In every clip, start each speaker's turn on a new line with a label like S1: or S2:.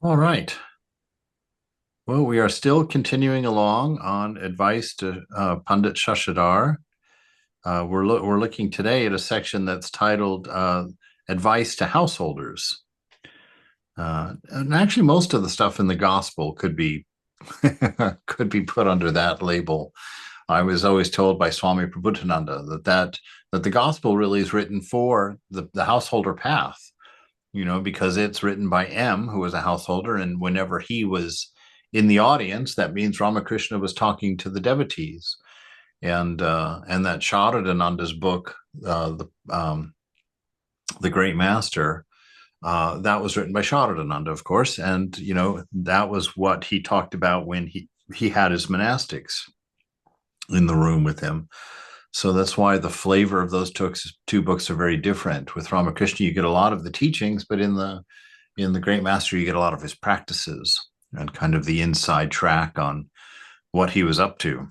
S1: All right. Well, we are still continuing along on advice to Pandit Shashidhar. We're looking today at a section that's titled "Advice to Householders." And actually, most of the stuff in the gospel could be could be put under that label. I was always told by Swami Prabhupada that the gospel really is written for the householder path, because it's written by M, who was a householder, and whenever he was in the audience, that means Ramakrishna was talking to the devotees, and that Sharadananda's book, the Great Master, that was written by Sharadananda, of course, and that was what he talked about when he had his monastics in the room with him. So that's why the flavor of those two books are very different. With Ramakrishna, you get a lot of the teachings, but in the Great Master, you get a lot of his practices and kind of the inside track on what he was up to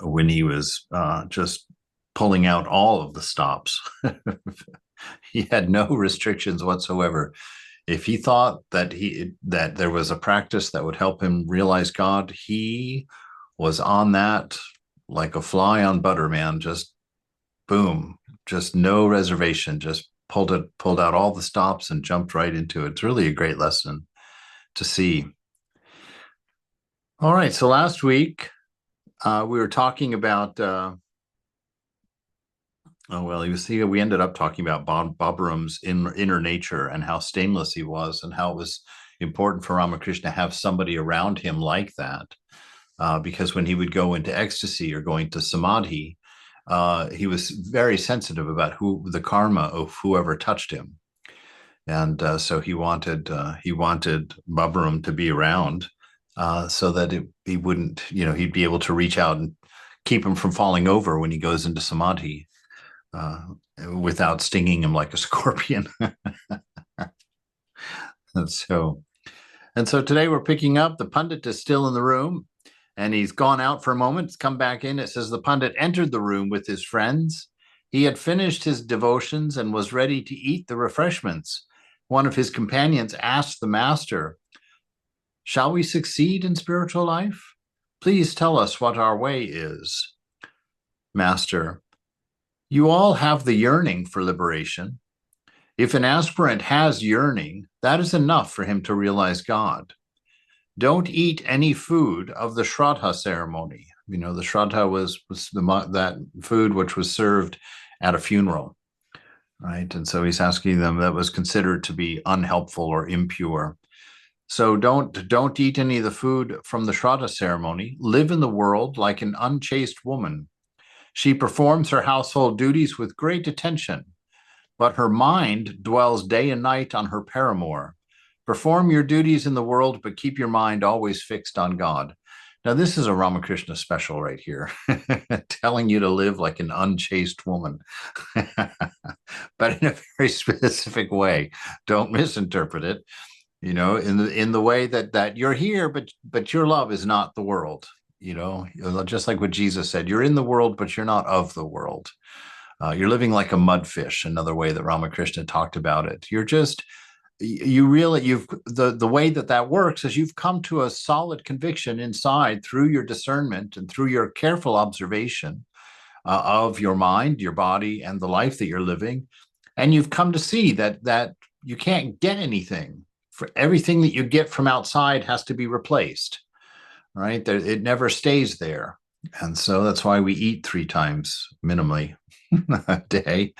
S1: when he was just pulling out all of the stops. He had no restrictions whatsoever. If he thought that there was a practice that would help him realize God, he was on that like a fly on butter, man. Just boom, just no reservation, just pulled out all the stops and jumped right into it. It's really a great lesson to see. All right, so last week we were talking about we ended up talking about Baburam's inner nature and how stainless he was, and how it was important for Ramakrishna to have somebody around him like that, because when he would go into ecstasy or going to samadhi, he was very sensitive about the karma of whoever touched him, and so he wanted Baburam to be around, so that he wouldn't, he'd be able to reach out and keep him from falling over when he goes into samadhi, uh, without stinging him like a scorpion. and so and so today we're picking up. The Pundit is still in the room, and he's gone out for a moment. It's come back in. It says the Pundit entered the room with his friends. He had finished his devotions and was ready to eat the refreshments. One of his companions asked the master, "Shall we succeed in spiritual life? Please tell us what our way is." Master: "You all have the yearning for liberation. If an aspirant has yearning, that is enough for him to realize God. Don't eat any food of the Shraddha ceremony." The Shraddha was that food which was served at a funeral, right? And so he's asking them that was considered to be unhelpful or impure. So don't eat any of the food from the Shraddha ceremony. Live in the world like an unchaste woman. She performs her household duties with great attention, but her mind dwells day and night on her paramour. Perform your duties in the world, but keep your mind always fixed on God. Now, this is a Ramakrishna special right here, telling you to live like an unchaste woman, but in a very specific way. Don't misinterpret it. In the way that you're here, but your love is not the world. Just like what Jesus said, you're in the world, but you're not of the world. You're living like a mudfish, another way that Ramakrishna talked about it. The way that works is you've come to a solid conviction inside through your discernment and through your careful observation of your mind, your body, and the life that you're living. And you've come to see that you can't get anything. For everything that you get from outside has to be replaced, right? It never stays there. And so that's why we eat 3 times minimally a day,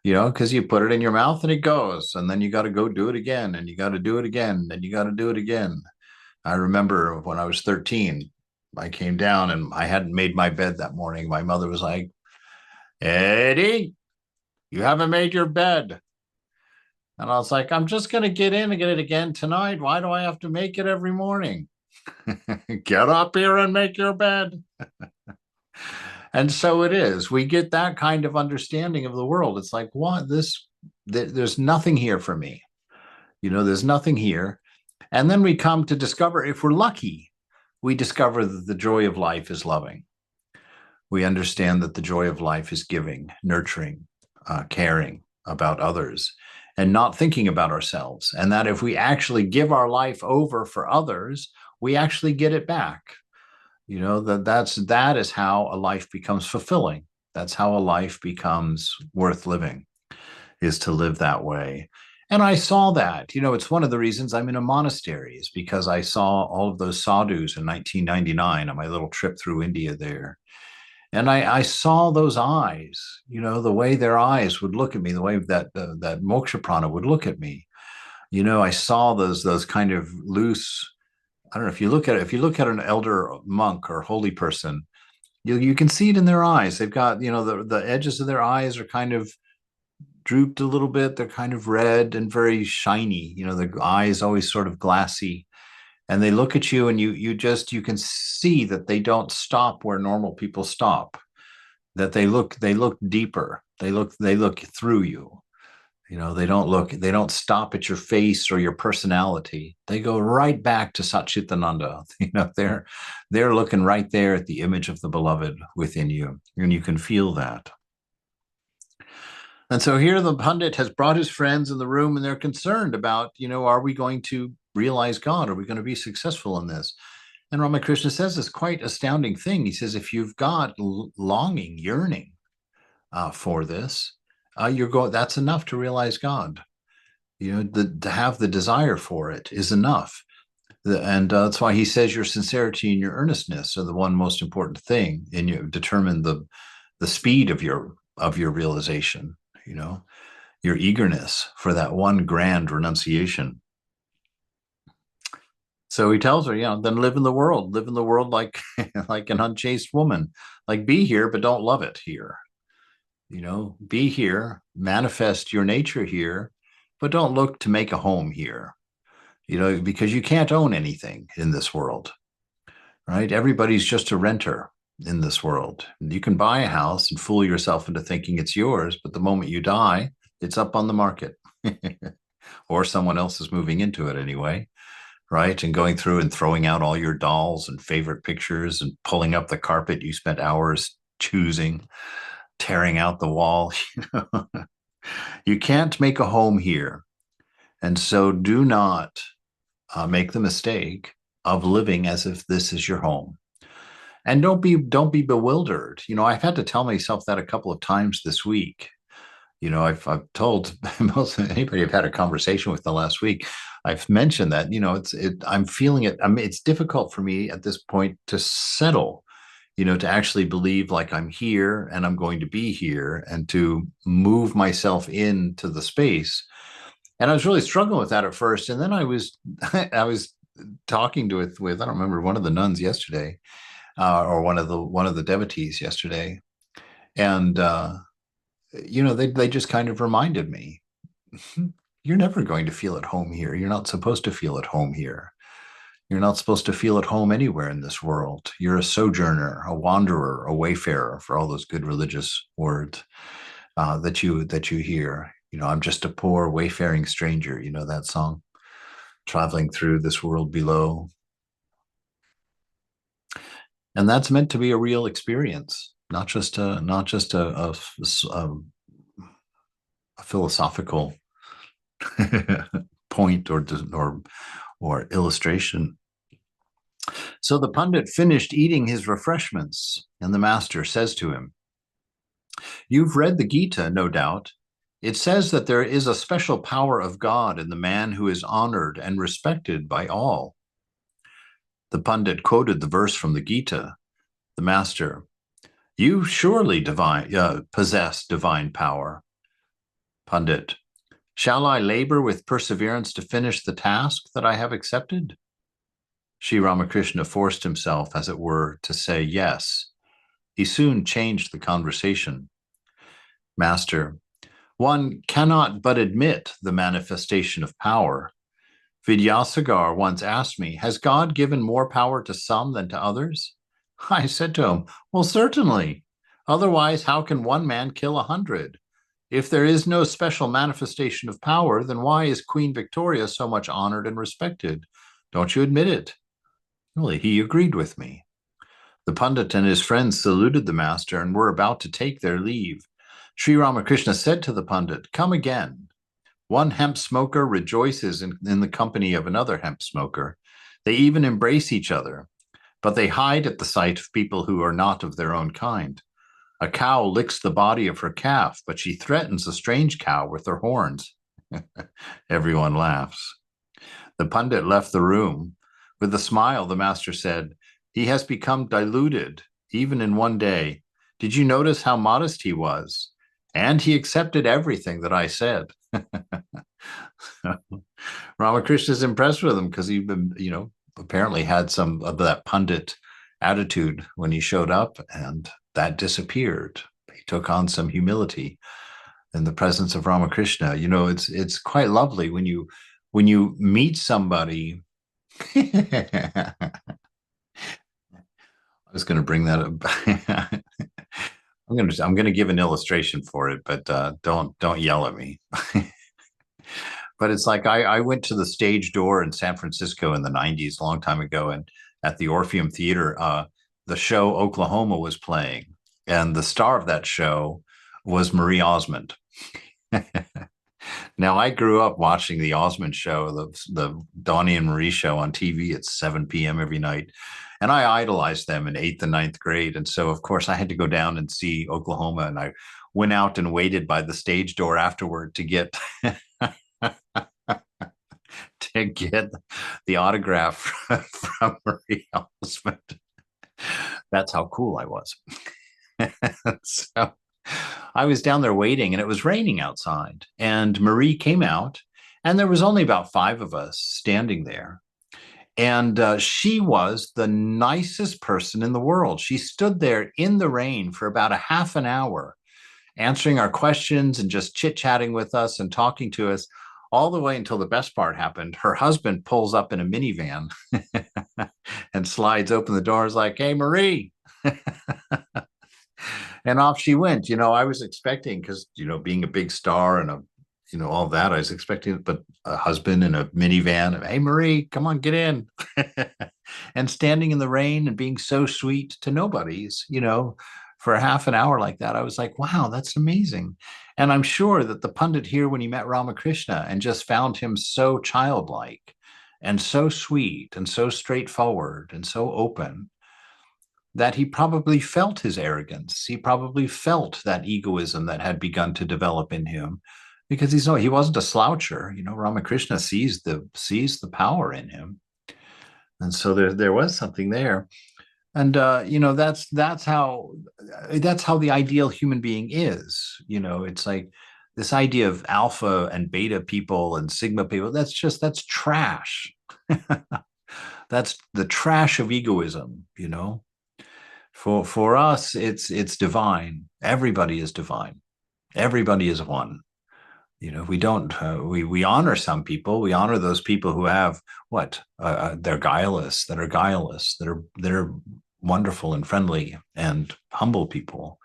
S1: because you put it in your mouth and it goes, and then you got to go do it again, and you got to do it again, and you got to do it again. I remember when I was 13, I came down and I hadn't made my bed that morning. My mother was like, "Eddie, you haven't made your bed." And I was like, "I'm just going to get in and get it again tonight. Why do I have to make it every morning?" "Get up here and make your bed." And so it is. We get that kind of understanding of the world. It's like, what? There's nothing here for me. There's nothing here. And then we come to discover, if we're lucky, we discover that the joy of life is loving. We understand that the joy of life is giving, nurturing, caring about others. and not thinking about ourselves. And that if we actually give our life over for others, we actually get it back. That is how a life becomes fulfilling. That's how a life becomes worth living, is to live that way. And I saw that. It's one of the reasons I'm in a monastery, is because I saw all of those sadhus in 1999 on my little trip through India there. And I saw those eyes, the way their eyes would look at me, the way that moksha prana would look at me. I saw those kind of loose. I don't know, if you look at an elder monk or holy person, you can see it in their eyes. They've got, the edges of their eyes are kind of drooped a little bit. They're kind of red and very shiny. The eyes always sort of glassy, and they look at you, and you can see that they don't stop where normal people stop. That they look deeper. They look through you. They don't stop at your face or your personality. They go right back to Satchitananda. They're looking right there at the image of the beloved within you, and you can feel that. And so here the pundit has brought his friends in the room, and they're concerned about, are we going to realize God? Are we going to be successful in this? And Ramakrishna says this quite astounding thing. He says, if you've got longing, yearning for this, that's enough to realize God. To have the desire for it is enough. And that's why he says your sincerity and your earnestness are the one most important thing, and you determine the speed of your realization. Your eagerness for that one grand renunciation. So he tells her, then live in the world like like an unchaste woman, like be here, but don't love it here. Be here, manifest your nature here, but don't look to make a home here, because you can't own anything in this world, right? Everybody's just a renter in this world. You can buy a house and fool yourself into thinking it's yours, but the moment you die, it's up on the market or someone else is moving into it anyway, right? And going through and throwing out all your dolls and favorite pictures and pulling up the carpet you spent hours choosing, tearing out the wall. You can't make a home here. And so do not make the mistake of living as if this is your home. And don't be bewildered. I've had to tell myself that a couple of times this week. I've told most anybody I've had a conversation with the last week, I've mentioned that, I'm feeling it. It's difficult for me at this point to settle, to actually believe like I'm here and I'm going to be here, and to move myself into the space. And I was really struggling with that at first. And then I was talking with I don't remember, one of the nuns yesterday, or one of the devotees yesterday, and they just kind of reminded me, you're never going to feel at home here. You're not supposed to feel at home here. You're not supposed to feel at home anywhere in this world. You're a sojourner, a wanderer, a wayfarer, for all those good religious words that you hear. I'm just a poor wayfaring stranger. That song, traveling through this world below. And that's meant to be a real experience, not just a philosophical point or illustration. So the pundit finished eating his refreshments, and the master says to him, "You've read the Gita, no doubt. It says that there is a special power of God in the man who is honored and respected by all." The pundit quoted the verse from the Gita. The master, "You surely possess divine power." Pundit, "Shall I labor with perseverance to finish the task that I have accepted?" Sri Ramakrishna forced himself, as it were, to say yes. He soon changed the conversation. Master, one cannot but admit the manifestation of power. Vidyasagar once asked me, has God given more power to some than to others? I said to him, well, certainly. Otherwise, how can one man kill 100? If there is no special manifestation of power, then why is Queen Victoria so much honored and respected? Don't you admit it? Well, he agreed with me. The Pandit and his friends saluted the master and were about to take their leave. Sri Ramakrishna said to the Pandit, come again. One hemp smoker rejoices in the company of another hemp smoker. They even embrace each other, but they hide at the sight of people who are not of their own kind. A cow licks the body of her calf, but she threatens a strange cow with her horns. Everyone laughs. The pundit left the room. With a smile, the master said, "He has become diluted, even in one day. Did you notice how modest he was? And he accepted everything that I said." Ramakrishna is impressed with him because he, apparently had some of that pundit attitude when he showed up, and that disappeared. He took on some humility in the presence of Ramakrishna. It's quite lovely when you meet somebody. I was going to bring that up. I'm going to give an illustration for it, but don't yell at me. But it's like I went to the stage door in San Francisco in the 90s, a long time ago, and at the Orpheum Theater, the show Oklahoma was playing, and the star of that show was Marie Osmond. Now, I grew up watching the Osmond show, the Donnie and Marie show on TV at 7 p.m. every night. And I idolized them in eighth and ninth grade. And so, of course, I had to go down and see Oklahoma. And I went out and waited by the stage door afterward to get to get the autograph from Marie Osmond. That's how cool I was. So I was down there waiting, and it was raining outside. And Marie came out, and there was only about 5 of us standing there. And she was the nicest person in the world. She stood there in the rain for about a half an hour, answering our questions and just chit-chatting with us and talking to us all the way until the best part happened. Her husband pulls up in a minivan and slides open the door. Is like, "Hey, Marie." And off she went. I was expecting, because, being a big star and all that, I was expecting, but a husband in a minivan. "Hey, Marie, come on, get in." And standing in the rain and being so sweet to nobodies, for a half an hour like that. I was like, wow, that's amazing. And I'm sure that the pundit here, when he met Ramakrishna and just found him so childlike and so sweet and so straightforward and so open, that he probably felt his arrogance. He probably felt that egoism that had begun to develop in him, because he wasn't a sloucher. Ramakrishna sees the power in him, and so there was something there. And that's how the ideal human being is. It's like this idea of alpha and beta people and sigma people. That's trash. That's the trash of egoism. For us, it's divine. Everybody is divine. Everybody is one. We don't we honor some people. We honor those people who have they're guileless, that are wonderful and friendly and humble people.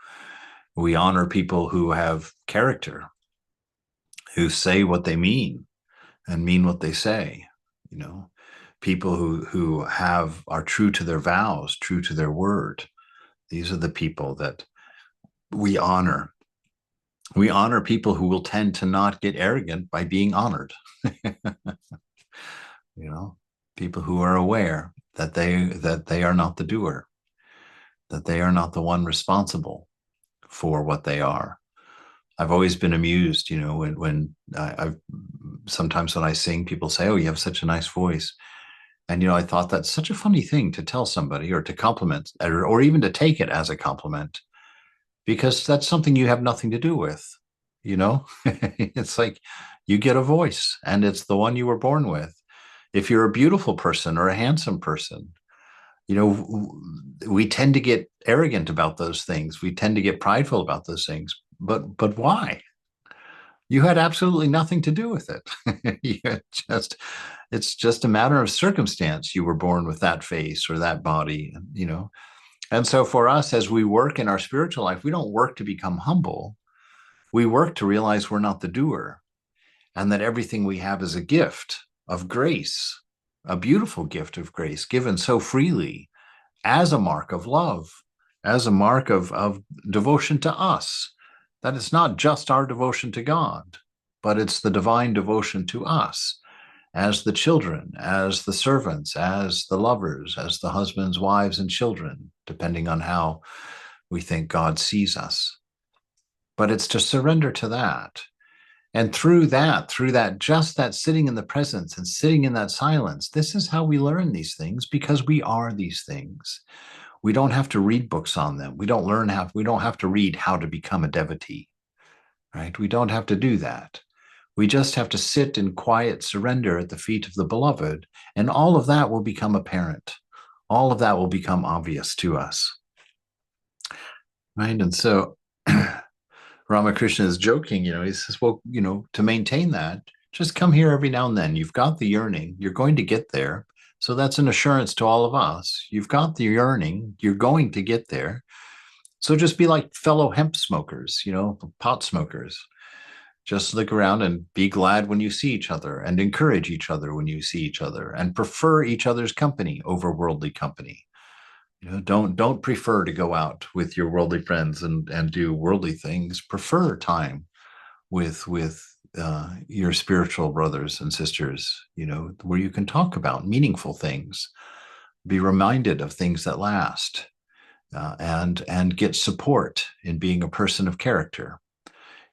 S1: We honor people who have character, who say what they mean and mean what they say. People who are true to their vows, true to their word. These are the people that we honor. We honor people who will tend to not get arrogant by being honored. People who are aware that they are not the doer, that they are not the one responsible for what they are. I've always been amused, when I've sometimes when I sing, people say, "Oh, you have such a nice voice." And, I thought that's such a funny thing to tell somebody, or to compliment, or even to take it as a compliment, because that's something you have nothing to do with. It's like you get a voice, and it's the one you were born with. If you're a beautiful person or a handsome person, we tend to get arrogant about those things. We tend to get prideful about those things. But why? You had absolutely nothing to do with it. It's just a matter of circumstance. You were born with that face or that body, And so for us, as we work in our spiritual life, we don't work to become humble. We work to realize we're not the doer, and that everything we have is a gift of grace, a beautiful gift of grace given so freely, as a mark of love, as a mark of devotion to us, that it's not just our devotion to God, but it's the divine devotion to us as the children, as the servants, as the lovers, as the husbands, wives, and children, depending on how we think God sees us. But it's to surrender to that. And through that, just that sitting in the presence and sitting in that silence, this is how we learn these things, because we are these things. We don't have to read books on them. We don't have to read how to become a devotee, right? We don't have to do that. We just have to sit in quiet surrender at the feet of the beloved, and all of that will become apparent. All of that will become obvious to us, right? And so Ramakrishna is joking, he says, well, to maintain that, just come here every now and then. You've got the yearning, you're going to get there. So that's an assurance to all of us. You've got the yearning, you're going to get there. So just be like fellow hemp smokers, pot smokers. Just look around and be glad when you see each other, and encourage each other when you see each other, and prefer each other's company over worldly company. Don't prefer to go out with your worldly friends and do worldly things. Prefer time with your spiritual brothers and sisters, where you can talk about meaningful things, be reminded of things that last, and get support in being a person of character,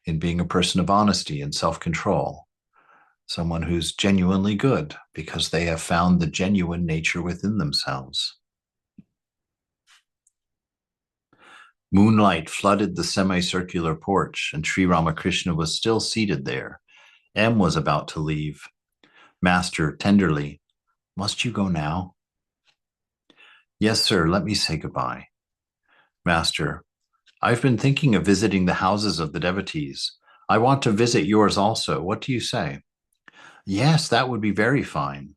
S1: in being a person of honesty and self-control, someone who's genuinely good because they have found the genuine nature within themselves. Moonlight flooded the semicircular porch, and Sri Ramakrishna was still seated there. M was about to leave. Master, tenderly, must you go now? Yes, sir, let me say goodbye. Master, I've been thinking of visiting the houses of the devotees. I want to visit yours also. What do you say? Yes, that would be very fine.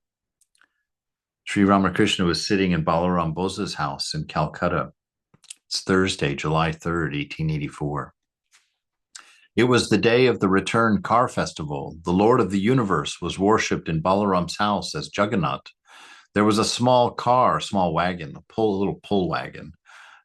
S1: Sri Ramakrishna was sitting in Balaram Bosa's house in Calcutta. It's Thursday, July 3rd, 1884. It was the day of the return car festival. The Lord of the universe was worshipped in Balaram's house as Jagannath. There was a small wagon, a little pull wagon,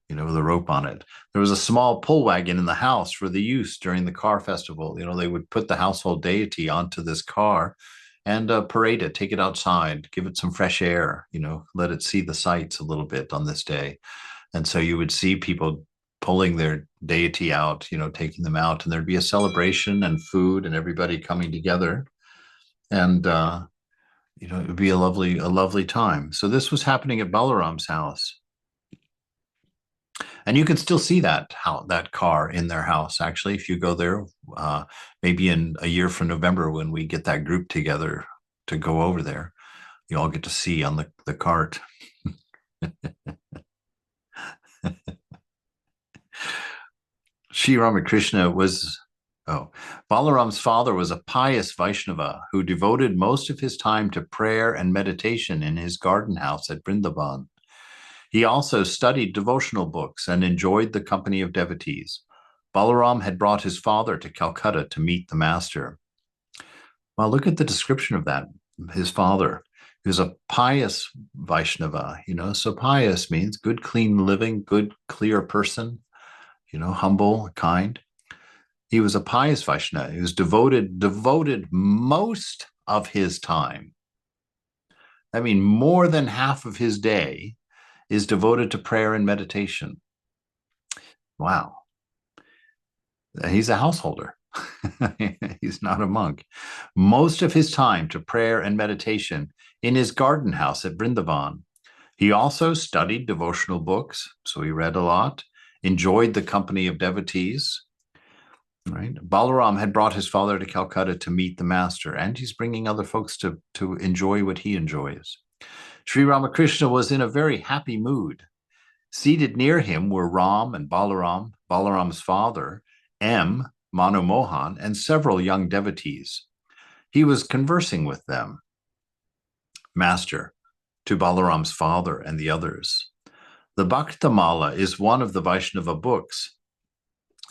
S1: with a rope on it. There was a small pull wagon in the house for the use during the car festival. They would put the household deity onto this car and parade it, take it outside, give it some fresh air, let it see the sights a little bit on this day. And so you would see people pulling their deity out, taking them out, and there'd be a celebration and food and everybody coming together. And, it would be a lovely time. So this was happening at Balaram's house. And you can still see that car in their house, actually, if you go there, maybe in a year from November, when we get that group together to go over there, you all get to see on the cart. Sri Ramakrishna Balaram's father was a pious Vaishnava who devoted most of his time to prayer and meditation in his garden house at Vrindavan. He also studied devotional books and enjoyed the company of devotees. Balaram had brought his father to Calcutta to meet the master. Well, look at the description of that. His father, he was a pious Vaishnava, so pious means good, clean living, good, clear person, humble, kind. He was a pious Vaishnava. He was devoted most of his time. I mean, more than half of his day is devoted to prayer and meditation. Wow. He's a householder. He's not a monk. Most of his time to prayer and meditation in his garden house at Vrindavan. He also studied devotional books, so he read a lot, enjoyed the company of devotees. Right? Balaram had brought his father to Calcutta to meet the master, and he's bringing other folks to enjoy what he enjoys. Sri Ramakrishna was in a very happy mood. Seated near him were Ram and Balaram, Balaram's father, M, Manu Mohan, and several young devotees. He was conversing with them. Master, to Balaram's father and the others, the Bhaktamala is one of the Vaishnava books.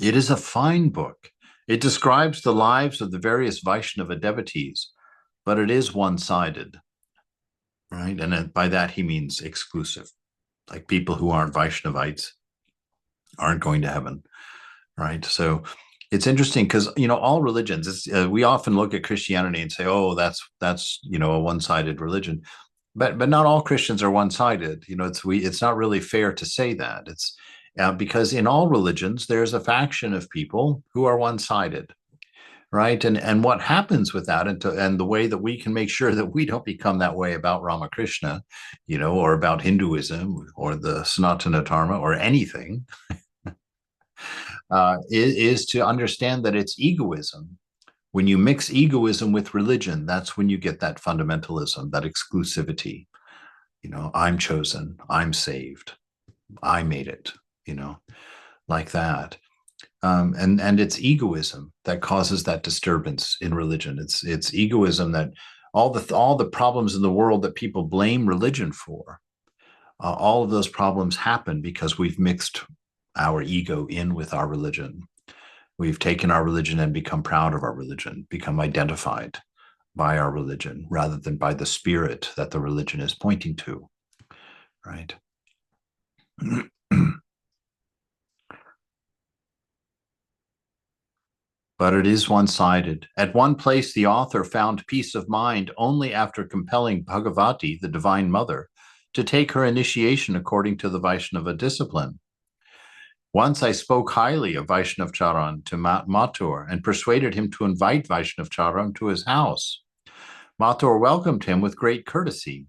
S1: It is a fine book. It describes the lives of the various Vaishnava devotees, but it is one-sided, right? And by that he means exclusive. Like people who aren't Vaishnavites aren't going to heaven, right? So It's interesting because all religions. We often look at Christianity and say, "Oh, that's a one-sided religion," but not all Christians are one-sided. It's not really fair to say that. It's because in all religions there's a faction of people who are one-sided, right? And what happens with that, and the way that we can make sure that we don't become that way about Ramakrishna, or about Hinduism or the Sanatana Dharma or anything, is to understand that it's egoism. When you mix egoism with religion, that's when you get that fundamentalism, that exclusivity. I'm chosen, I'm saved, I made it, you know, like that. And it's egoism that causes that disturbance in religion. It's egoism that all the problems in the world that people blame religion for, all of those problems happen because we've mixed our ego in with our religion. We've taken our religion and become proud of our religion, become identified by our religion rather than by the spirit that the religion is pointing to, right? But it is one-sided. At one place, the author found peace of mind only after compelling Bhagavati, the Divine Mother, to take her initiation according to the Vaishnava discipline. Once I spoke highly of Vaishnav Charan to Mathur and persuaded him to invite Vaishnav Charan to his house. Mathur welcomed him with great courtesy.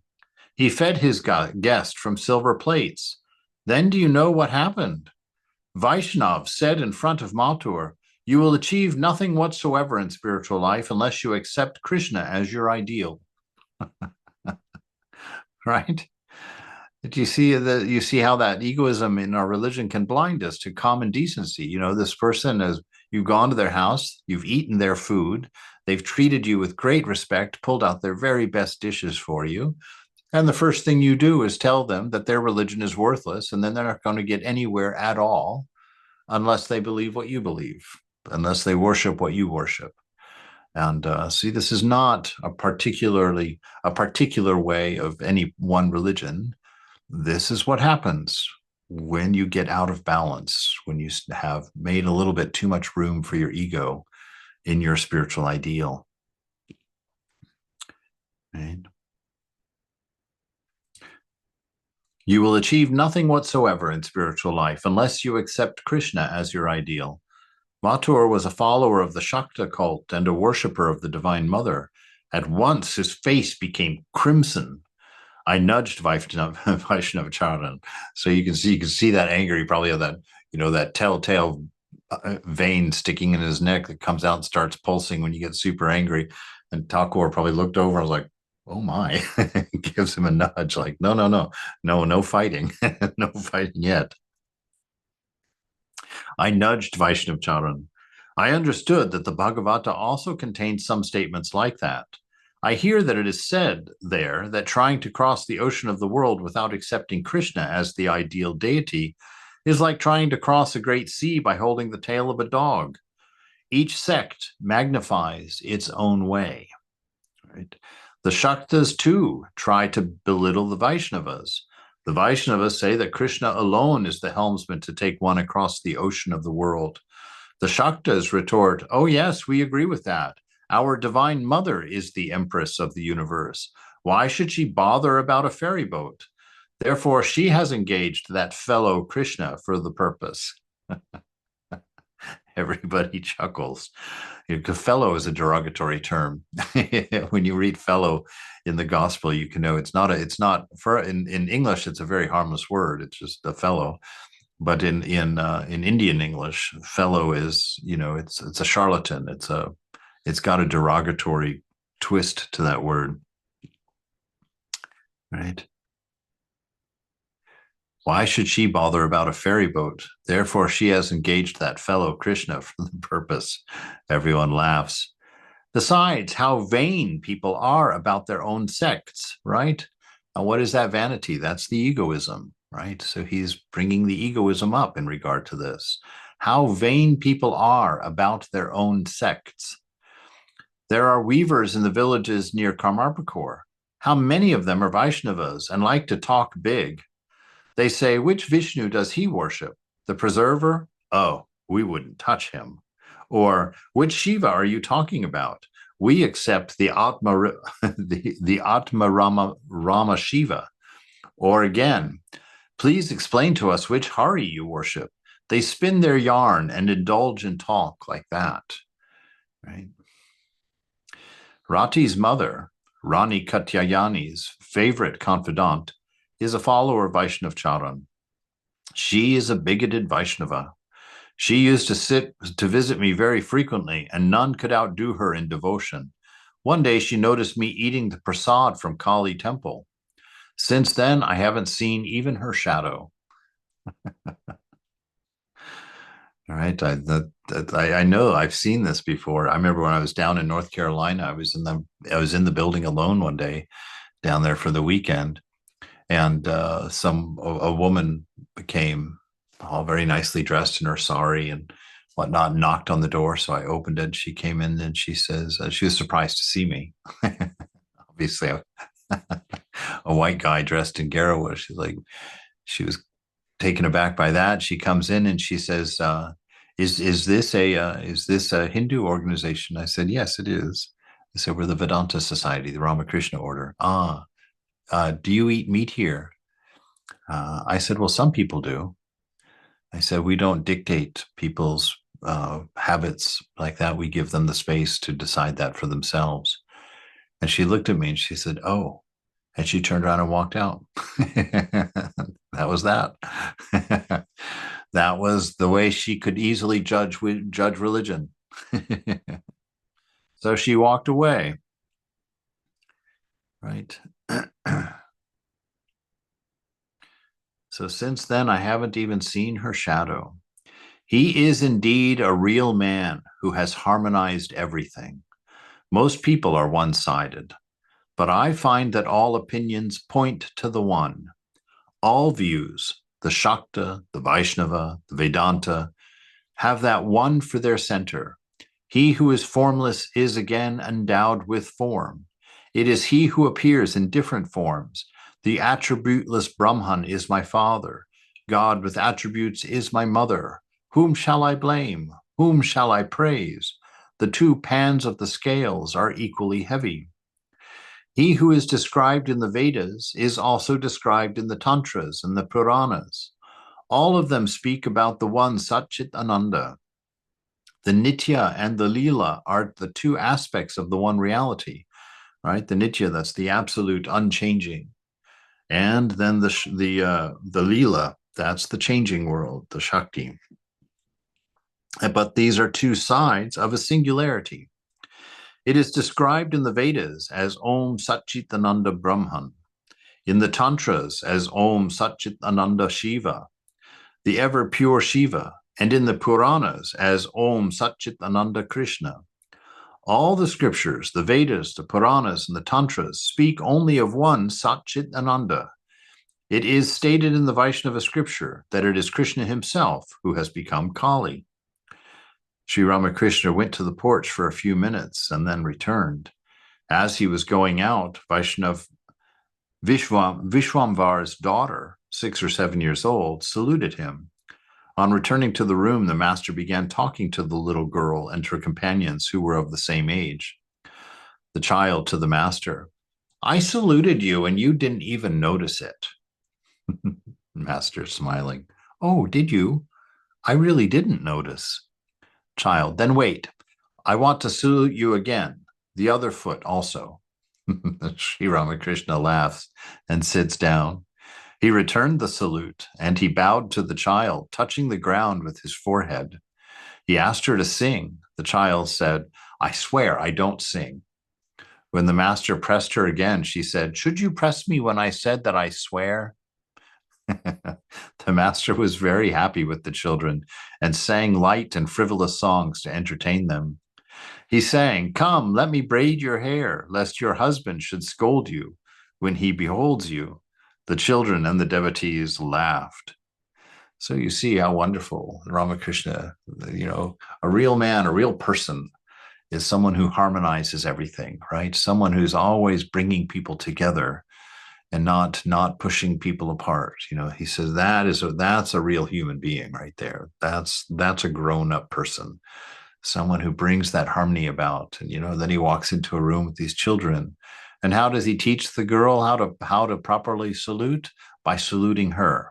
S1: He fed his guest from silver plates. Then do you know what happened? Vaishnav said in front of Mathur, "You will achieve nothing whatsoever in spiritual life unless you accept Krishna as your ideal." Right? But you see how that egoism in our religion can blind us to common decency. This person has you've gone to their house, you've eaten their food, they've treated you with great respect, pulled out their very best dishes for you. And the first thing you do is tell them that their religion is worthless, and then they're not going to get anywhere at all unless they believe what you believe, unless they worship what you worship. And see, this is not a particular way of any one religion. This is what happens when you get out of balance, when you have made a little bit too much room for your ego in your spiritual ideal. Right? You will achieve nothing whatsoever in spiritual life unless you accept Krishna as your ideal. Mathur was a follower of the Shakta cult and a worshiper of the Divine Mother. At once his face became crimson. I nudged Vaishnav Charan. So you can see that anger. He probably had that telltale vein sticking in his neck that comes out and starts pulsing when you get super angry. And Thakur probably looked over and was like, "Oh my," gives him a nudge like, no fighting, no fighting yet. I nudged Vaishnav Charan. I understood that the Bhagavata also contains some statements like that. I hear that it is said there that trying to cross the ocean of the world without accepting Krishna as the ideal deity is like trying to cross a great sea by holding the tail of a dog. Each sect magnifies its own way. Right? The Shaktas, too, try to belittle the Vaishnavas. The Vaishnavas say that Krishna alone is the helmsman to take one across the ocean of the world. The Shaktas retort, "Oh, yes, we agree with that. Our Divine Mother is the Empress of the universe. Why should she bother about a ferry boat? Therefore, she has engaged that fellow Krishna for the purpose." Everybody chuckles. Fellow is a derogatory term. When you read fellow in the gospel, you can know it's not for in English, it's a very harmless word. It's just a fellow. But in Indian English, fellow is, it's a charlatan. It's got a derogatory twist to that word. Right? Why should she bother about a ferry boat? Therefore, she has engaged that fellow Krishna for the purpose. Everyone laughs. Besides, how vain people are about their own sects, right? And what is that vanity? That's the egoism, right? So he's bringing the egoism up in regard to this. How vain people are about their own sects. There are weavers in the villages near Karmarpakor. How many of them are Vaishnavas and like to talk big? They say, which Vishnu does he worship? The preserver? Oh, we wouldn't touch him. Or which Shiva are you talking about? We accept the Atma, the Atma Rama Shiva. Or again, please explain to us which Hari you worship. They spin their yarn and indulge in talk like that, right? Rati's mother, Rani Katyayani's favorite confidant, is a follower of Vaishnav Charan. She is a bigoted Vaishnava. She used to visit me very frequently, and none could outdo her in devotion. One day she noticed me eating the prasad from Kali temple. Since then, I haven't seen even her shadow. All right, I know I've seen this before. I remember when I was down in North Carolina, I was in the building alone one day down there for the weekend, and a woman came all very nicely dressed in her sari and whatnot, knocked on the door. So I opened it. She came in and she says she was surprised to see me. Obviously, a white guy dressed in Garawa. She was taken aback by that. She comes in and she says, is this a Hindu organization?" I said, "Yes, it is." I said, "We're the Vedanta Society, the Ramakrishna order." Do you eat meat here?" I said, "Well, some people do." I said, "We don't dictate people's habits like that. We give them the space to decide that for themselves." And she looked at me and she said, "Oh," and she turned around and walked out. That was that. That was the way she could easily judge religion. So she walked away. Right. So since then, I haven't even seen her shadow. He is indeed a real man who has harmonized everything. Most people are one-sided, but I find that all opinions point to the one. All views, the Shakta, the Vaishnava, the Vedanta, have that one for their center. He who is formless is again endowed with form. It is he who appears in different forms. The attributeless Brahman is my father. God with attributes is my mother. Whom shall I blame? Whom shall I praise? The two pans of the scales are equally heavy. He who is described in the Vedas is also described in the Tantras and the Puranas. All of them speak about the one Satchit Ananda. The Nitya and the Leela are the two aspects of the one reality, right? The Nitya, that's the absolute unchanging. And then the Leela, that's the changing world, the Shakti. But these are two sides of a singularity. It is described in the Vedas as Om Satchitananda Brahman, in the Tantras as Om Satchitananda Shiva, the ever pure Shiva, and in the Puranas as Om Satchitananda Krishna. All the scriptures, the Vedas, the Puranas, and the Tantras speak only of one Satchitananda. It is stated in the Vaishnava scripture that it is Krishna himself who has become Kali. Sri Ramakrishna went to the porch for a few minutes and then returned. As he was going out, Vishwamvar's daughter, 6 or 7 years old, saluted him. On returning to the room, the master began talking to the little girl and her companions who were of the same age. The child to the master, "I saluted you and you didn't even notice it." Master smiling, "Oh, did you? I really didn't notice." Child, "Then wait. I want to salute you again. The other foot also." Sri Ramakrishna laughs and sits down. He returned the salute and he bowed to the child, touching the ground with his forehead. He asked her to sing. The child said, "I swear I don't sing." When the master pressed her again, she said, "Should you press me when I said that I swear?" The master was very happy with the children and sang light and frivolous songs to entertain them. He sang, "Come, let me braid your hair, lest your husband should scold you when he beholds you." The children and the devotees laughed. So you see how wonderful Ramakrishna, a real man, a real person is someone who harmonizes everything, right? Someone who's always bringing people together and not pushing people apart. He says that's a real human being right there. That's a grown-up person. someone who brings that harmony about. And, then he walks into a room with these children. And how does he teach the girl how to properly salute? By saluting her.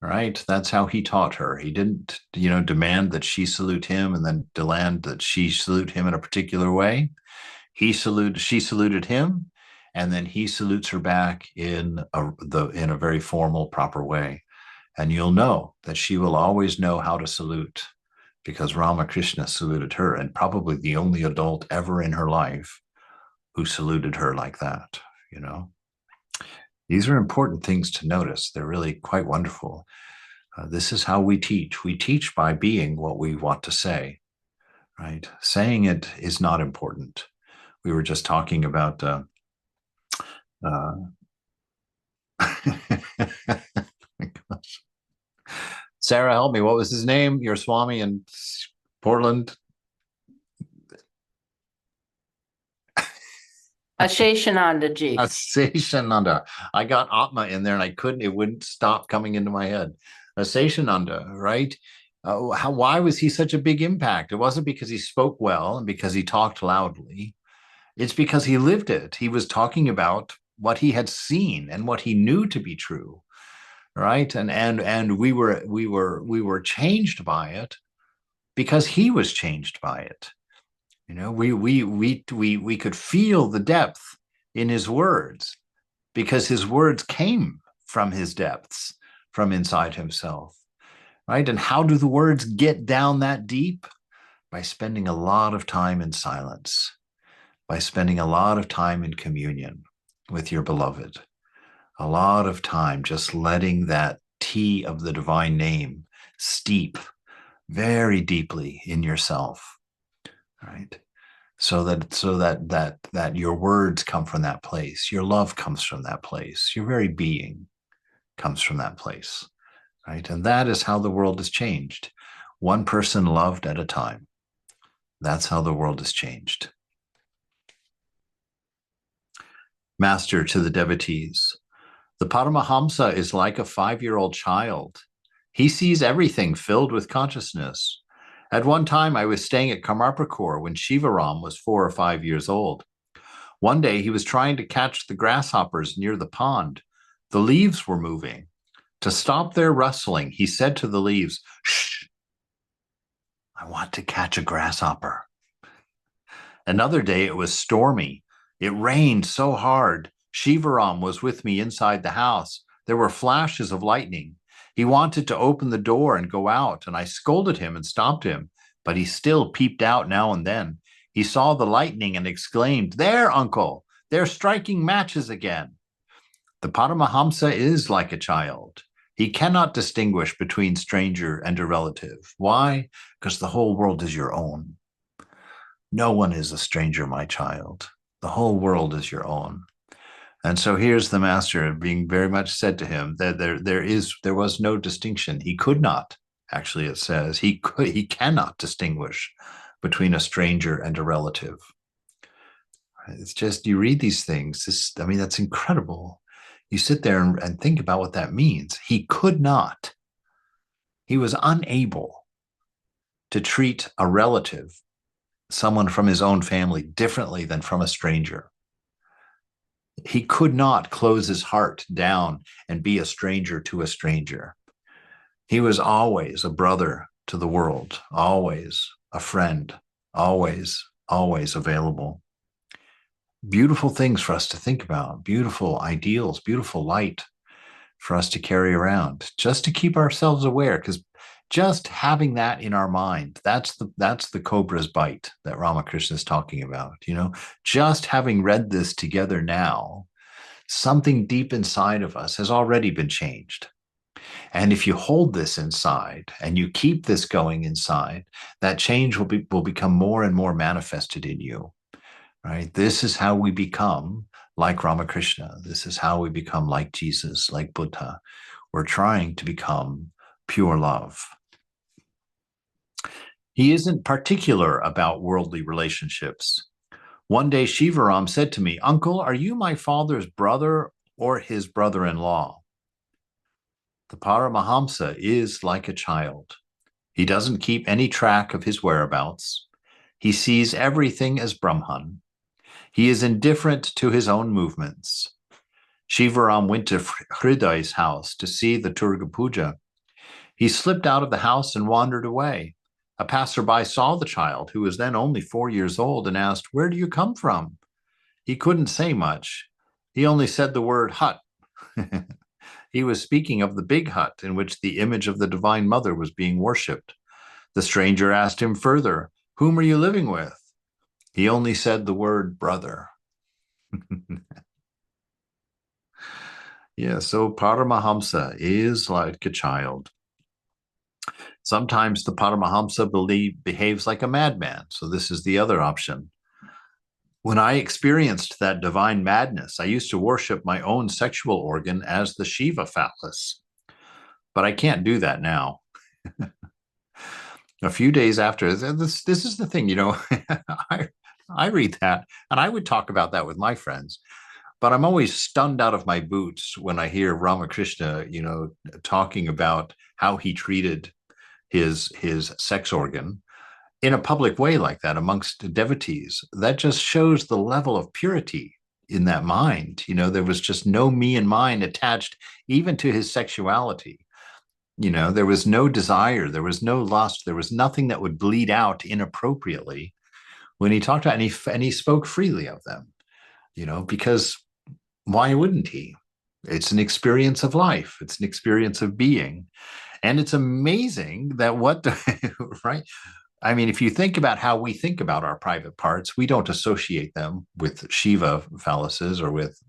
S1: Right? That's how he taught her. He didn't, demand that she salute him and then demand that she salute him in a particular way. She saluted him, and then he salutes her back in a very formal, proper way. And you'll know that she will always know how to salute, because Ramakrishna saluted her, and probably the only adult ever in her life who saluted her like that. These are important things to notice. They're really quite wonderful. This is how we teach. We teach by being what we want to say, right? Saying it is not important. We were just talking about Sarah, help me. What was his name? Your Swami in Portland?
S2: Asheshananda Ji.
S1: Asheshananda. I got Atma in there and it wouldn't stop coming into my head. Asheshananda, right? Why was he such a big impact? It wasn't because he spoke well and because he talked loudly. It's because he lived it. He was talking about what he had seen and what he knew to be true, right? And we were changed by it because he was changed by it. We could feel the depth in his words because his words came from his depths, from inside himself, right? And how do the words get down that deep? By spending a lot of time in silence, by spending a lot of time in communion with your beloved, a lot of time just letting that tea of the divine name steep very deeply in yourself, right? So that your words come from that place, your love comes from that place, your very being comes from that place, right? And that is how the world is changed. One person loved at a time. That's how the world is changed. Master to the devotees. The Paramahamsa is like a 5-year-old child. He sees everything filled with consciousness. At one time, I was staying at Kamarpakor when Shivaram was 4 or 5 years old. One day, he was trying to catch the grasshoppers near the pond. The leaves were moving. To stop their rustling, he said to the leaves, "Shh, I want to catch a grasshopper." Another day, it was stormy. It rained so hard. Shivaram was with me inside the house. There were flashes of lightning. He wanted to open the door and go out, and I scolded him and stopped him, but he still peeped out now and then. He saw the lightning and exclaimed, "There, uncle, they're striking matches again." The Paramahamsa is like a child. He cannot distinguish between stranger and a relative. Why? Because the whole world is your own. No one is a stranger, my child. The whole world is your own. And so here's the master being very much said to him that there was no distinction. He could not, actually it says, he cannot distinguish between a stranger and a relative. It's just, you read these things, that's incredible. You sit there and think about what that means. He could not. He was unable to treat a relative, someone from his own family, differently than from a stranger. He could not close his heart down and be a stranger to a stranger. He was always a brother to the world, always a friend, always available. Beautiful things for us to think about, beautiful ideals, beautiful light for us to carry around, just to keep ourselves aware, because just having that in our mind, that's the cobra's bite that Ramakrishna is talking about. Just having read this together now, something deep inside of us has already been changed. And if you hold this inside and you keep this going inside, that change will become more and more manifested in you, right? This is how we become like Ramakrishna. This is how we become like Jesus, like Buddha. We're trying to become pure love. He isn't particular about worldly relationships. One day, Shivaram said to me, "Uncle, are you my father's brother or his brother-in-law?" The Paramahamsa is like a child. He doesn't keep any track of his whereabouts. He sees everything as Brahman. He is indifferent to his own movements. Shivaram went to Hriday's house to see the Durga Puja. He slipped out of the house and wandered away. A passerby saw the child, who was then only 4 years old, and asked, "Where do you come from?" He couldn't say much. He only said the word hut. He was speaking of the big hut in which the image of the Divine Mother was being worshipped. The stranger asked him further, "Whom are you living with?" He only said the word brother. Yeah, so Paramahamsa is like a child. Sometimes the Paramahamsa behaves like a madman. So this is the other option. When I experienced that divine madness, I used to worship my own sexual organ as the Shiva phallus. But I can't do that now. A few days after, this is the thing, I read that and I would talk about that with my friends. But I'm always stunned out of my boots when I hear Ramakrishna, talking about how he treated his sex organ in a public way like that amongst devotees. That just shows the level of purity in that mind. There was just no me and mine attached even to his sexuality. There was no desire, there was no lust, there was nothing that would bleed out inappropriately when he talked about, and he spoke freely of them, because why wouldn't he? It's an experience of life. It's an experience of being. And it's amazing that right? I mean, if you think about how we think about our private parts, we don't associate them with Shiva phalluses or with,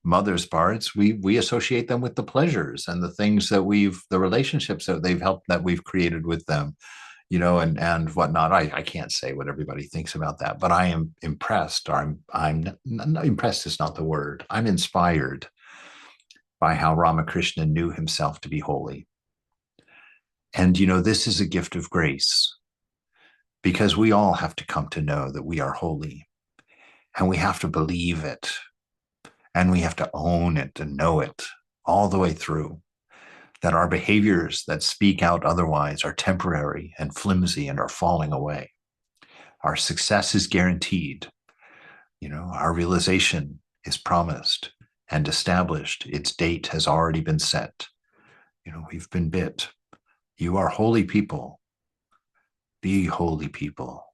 S1: mother's parts. We associate them with the pleasures and the things that the relationships that they've helped, that we've created with them, and whatnot. I can't say what everybody thinks about that, but I am impressed, or I'm not, impressed is not the word. I'm inspired by how Ramakrishna knew himself to be holy. And, this is a gift of grace, because we all have to come to know that we are holy, and we have to believe it, and we have to own it and know it all the way through, that our behaviors that speak out otherwise are temporary and flimsy and are falling away. Our success is guaranteed. Our realization is promised and established. Its date has already been set. We've been bit. You are holy people. Be holy people.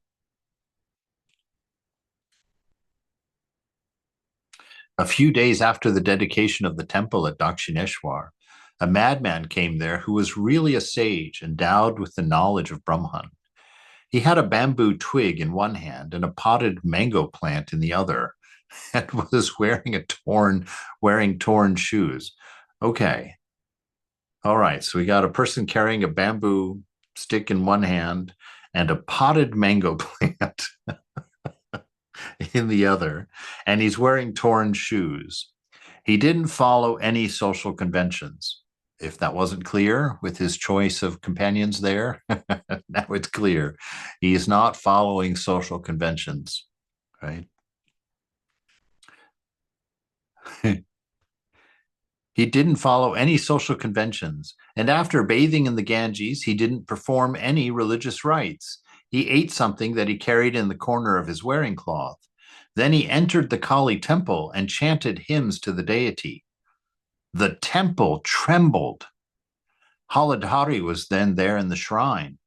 S1: A few days after the dedication of the temple at Dakshineshwar, a madman came there who was really a sage endowed with the knowledge of Brahman. He had a bamboo twig in one hand and a potted mango plant in the other, and was wearing torn shoes. Okay. All right. So we got a person carrying a bamboo stick in one hand and a potted mango plant in the other, and he's wearing torn shoes. He didn't follow any social conventions. If that wasn't clear with his choice of companions there, now it's clear. He is not following social conventions, right? He didn't follow any social conventions, and after bathing in the Ganges, he didn't perform any religious rites. He ate something that he carried in the corner of his wearing cloth. Then he entered the Kali temple and chanted hymns to the deity. The temple trembled. Haladhari was then there in the shrine.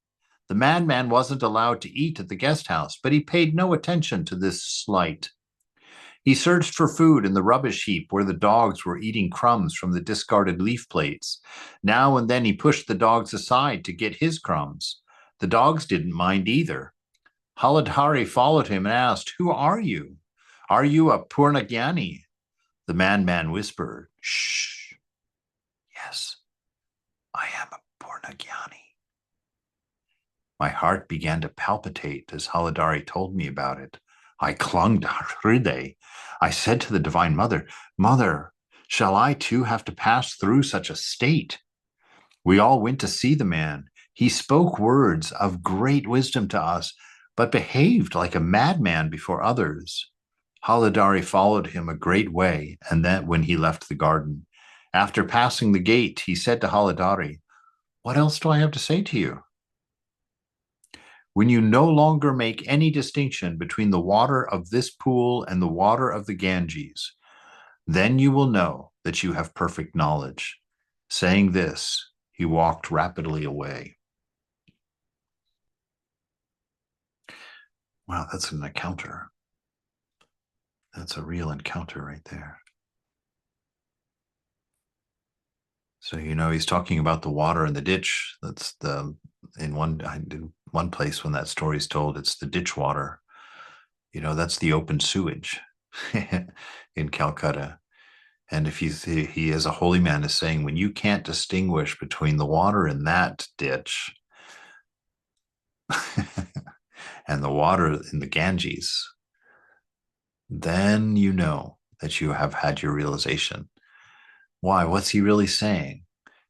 S1: The madman wasn't allowed to eat at the guest house, but he paid no attention to this slight. He searched for food in the rubbish heap where the dogs were eating crumbs from the discarded leaf plates. Now and then he pushed the dogs aside to get his crumbs. The dogs didn't mind either. Haladhari followed him and asked, "Who are you? Are you a Purnagyani?" The madman whispered, "Shh. Yes, I am a Purnagyani." My heart began to palpitate as Haladhari told me about it. I clung to Hriday. I said to the Divine Mother, "Mother, shall I too have to pass through such a state?" We all went to see the man. He spoke words of great wisdom to us, but behaved like a madman before others. Haladhari followed him a great way, and then when he left the garden, after passing the gate, he said to Haladhari, What else do I have to say to you? When you no longer make any distinction between the water of this pool and the water of the Ganges, then you will know that you have perfect knowledge. Saying this, he walked rapidly away. Wow, that's an encounter. That's a real encounter right there. So, he's talking about the water in the ditch. That's in one place when that story is told, it's the ditch water. That's the open sewage in Calcutta. And if he as a holy man is saying, when you can't distinguish between the water in that ditch and the water in the Ganges, then you know that you have had your realization. Why? What's he really saying?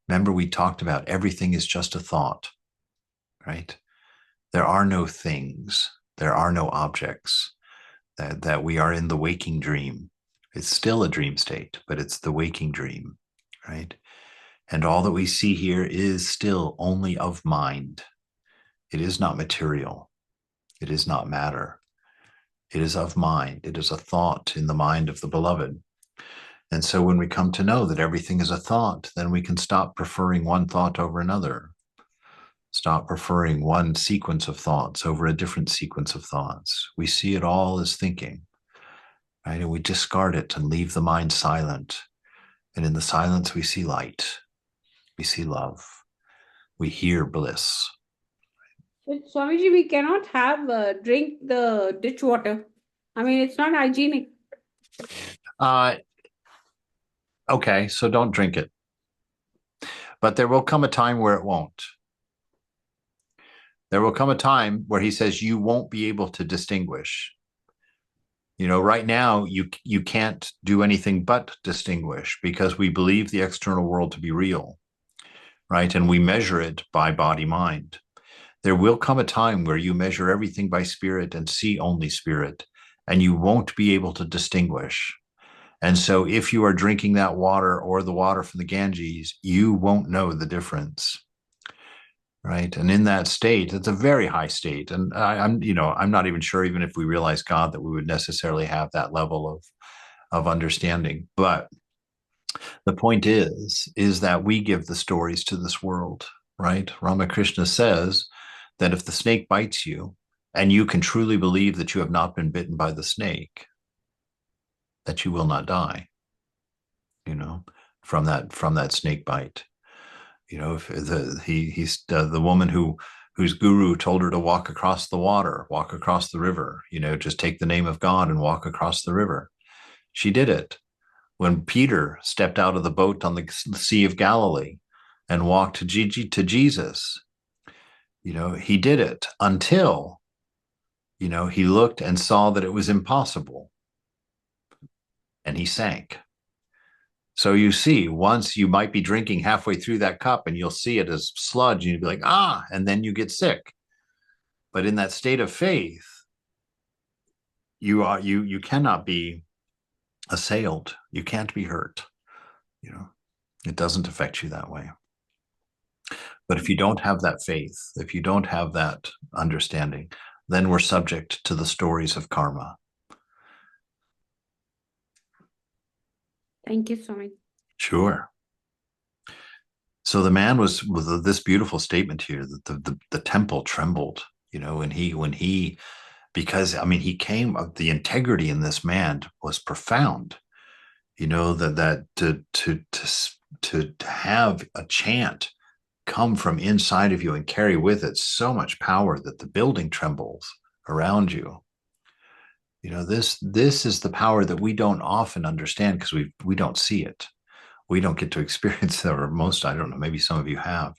S1: Remember, we talked about everything is just a thought, right? There are no things, there are no objects, that we are in the waking dream. It's still a dream state, but it's the waking dream, right? And all that we see here is still only of mind. It is not material. It is not matter. It is of mind. It is a thought in the mind of the beloved. And so when we come to know that everything is a thought, then we can stop preferring one thought over another. Stop preferring one sequence of thoughts over a different sequence of thoughts. We see it all as thinking, right? And we discard it and leave the mind silent. And in the silence, we see light. We see love. We hear bliss.
S3: So, Swamiji, we cannot have drink the ditch water. I mean, it's not hygienic.
S1: Okay, so don't drink it. But there will come a time where it won't. There will come a time where he says you won't be able to distinguish. Right now you can't do anything but distinguish because we believe the external world to be real, right? And we measure it by body mind. There will come a time where you measure everything by spirit and see only spirit, and you won't be able to distinguish. And so if you are drinking that water or the water from the Ganges, you won't know the difference. Right. And in that state, it's a very high state. And I'm not even sure, even if we realize God, that we would necessarily have that level of understanding. But the point is that we give the stories to this world, right? Ramakrishna says that if the snake bites you and you can truly believe that you have not been bitten by the snake, that you will not die, from that snake bite. If the woman whose guru told her to walk across the water, walk across the river, just take the name of God and walk across the river. She did it. When Peter stepped out of the boat on the Sea of Galilee and walked to Jesus, he did it until, he looked and saw that it was impossible and he sank. So you see, once you might be drinking halfway through that cup and you'll see it as sludge and you'll be like, and then you get sick. But in that state of faith, you cannot be assailed. You can't be hurt. It doesn't affect you that way. But if you don't have that faith, if you don't have that understanding, then we're subject to the stories of karma.
S3: Thank you, Swami.
S1: Sure. So the man was with this beautiful statement here that the temple trembled, when he because he came, the integrity in this man was profound, that to have a chant come from inside of you and carry with it so much power that the building trembles around you. This is the power that we don't often understand because we don't see it. We don't get to experience that, or most, I don't know, maybe some of you have.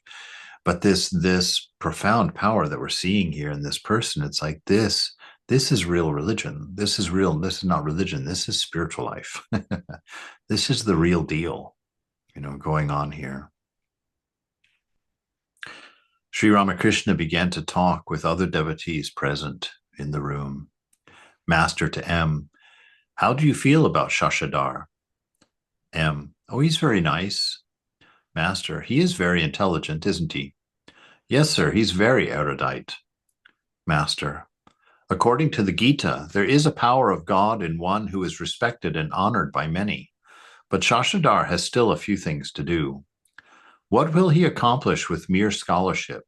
S1: But this profound power that we're seeing here in this person, it's like this is real religion. This is real. This is not religion. This is spiritual life. This is the real deal, going on here. Sri Ramakrishna began to talk with other devotees present in the room. Master to M, how do you feel about Shashadhar? M, oh, he's very nice. Master, he is very intelligent, isn't he? Yes, sir, he's very erudite. Master, according to the Gita, there is a power of God in one who is respected and honored by many, but Shashadhar has still a few things to do. What will he accomplish with mere scholarship?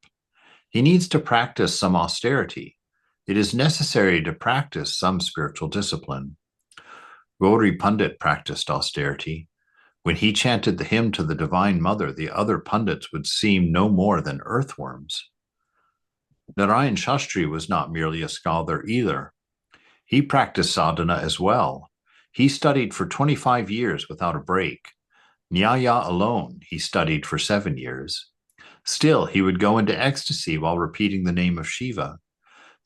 S1: He needs to practice some austerity. It is necessary to practice some spiritual discipline. Gauri Pandit practiced austerity. When he chanted the hymn to the Divine Mother, the other Pandits would seem no more than earthworms. Narayan Shastri was not merely a scholar either. He practiced sadhana as well. He studied for 25 years without a break. Nyaya alone, he studied for 7 years. Still, he would go into ecstasy while repeating the name of Shiva.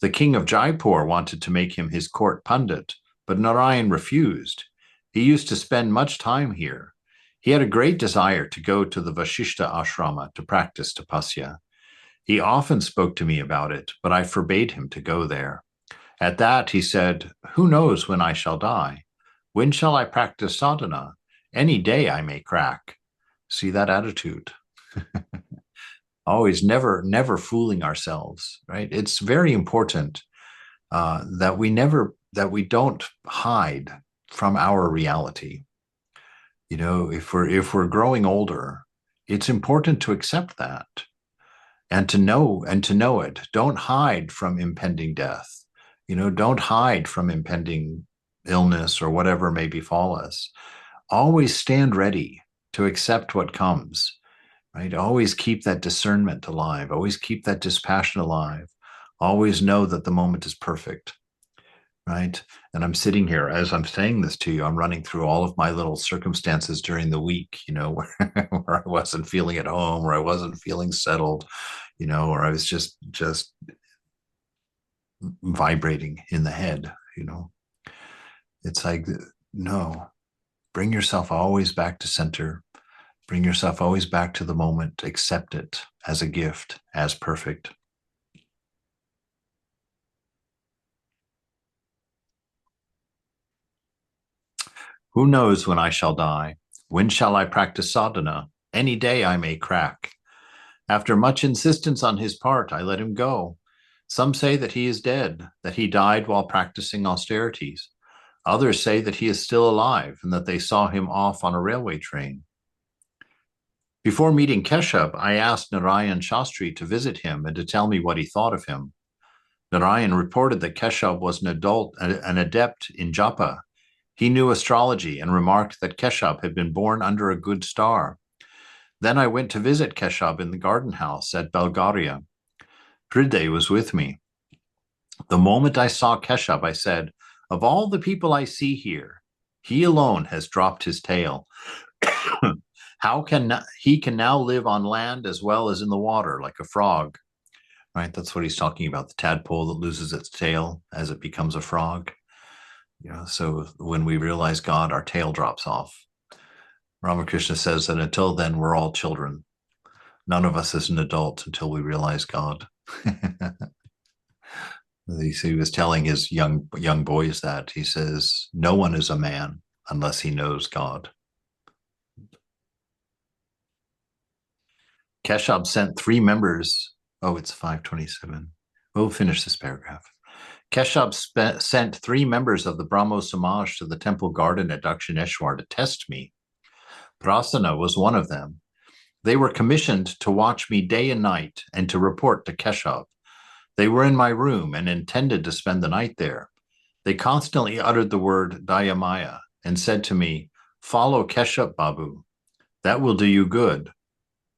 S1: The king of Jaipur wanted to make him his court pundit, but Narayan refused. He used to spend much time here. He had a great desire to go to the Vashishta ashrama to practice tapasya. He often spoke to me about it, but I forbade him to go there. At that, he said, "Who knows when I shall die? When shall I practice sadhana? Any day I may crack." See that attitude? Always never fooling ourselves, right? It's very important that we don't hide from our reality. You know, if we're growing older, it's important to accept that and to know it. Don't hide from impending death. You know, don't hide from impending illness or whatever may befall us. Always stand ready to accept what comes. Right? Always keep that discernment alive. Always keep that dispassion alive. Always know that the moment is perfect. Right? And I'm sitting here as I'm saying this to you, I'm running through all of my little circumstances during the week, you know, where I wasn't feeling at home, or I wasn't feeling settled, you know, or I was just vibrating in the head, you know. It's like, no, bring yourself always back to center. Bring yourself always back to the moment. Accept it as a gift, as perfect. Who knows when I shall die? When shall I practice sadhana? Any day I may crack. After much insistence on his part, I let him go. Some say that he is dead, that he died while practicing austerities. Others say that he is still alive and that they saw him off on a railway train. Before meeting Keshab, I asked Narayan Shastri to visit him and to tell me what he thought of him. Narayan reported that Keshab was an adept in japa. He knew astrology and remarked that Keshab had been born under a good star. Then I went to visit Keshab in the garden house at Belgaria. Hriday was with me. The moment I saw Keshab, I said, "Of all the people I see here, he alone has dropped his tail. How can he now live on land as well as in the water like a frog?" Right? That's what he's talking about, the tadpole that loses its tail as it becomes a frog. You know, so when we realize God, our tail drops off. Ramakrishna says that until then, we're all children. None of us is an adult until we realize God. He was telling his young boys that. He says, no one is a man unless he knows God. Keshab sent 3 members. Oh, it's 5:27. We'll finish this paragraph. Keshab sent 3 members of the Brahmo Samaj to the temple garden at Dakshineshwar to test me. Prasana was one of them. They were commissioned to watch me day and night and to report to Keshab. They were in my room and intended to spend the night there. They constantly uttered the word Dayamaya and said to me, "Follow Keshab Babu. That will do you good."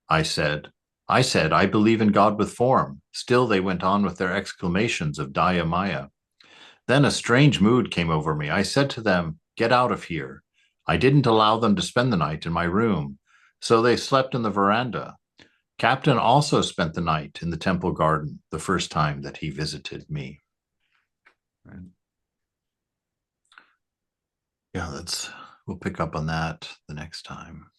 S1: I said, "I believe in God with form." Still they went on with their exclamations of Dayamaya. Then a strange mood came over me. I said to them, "Get out of here." I didn't allow them to spend the night in my room, so they slept in the veranda. Captain also spent the night in the temple garden the first time that he visited me. Right. Yeah, we'll pick up on that the next time.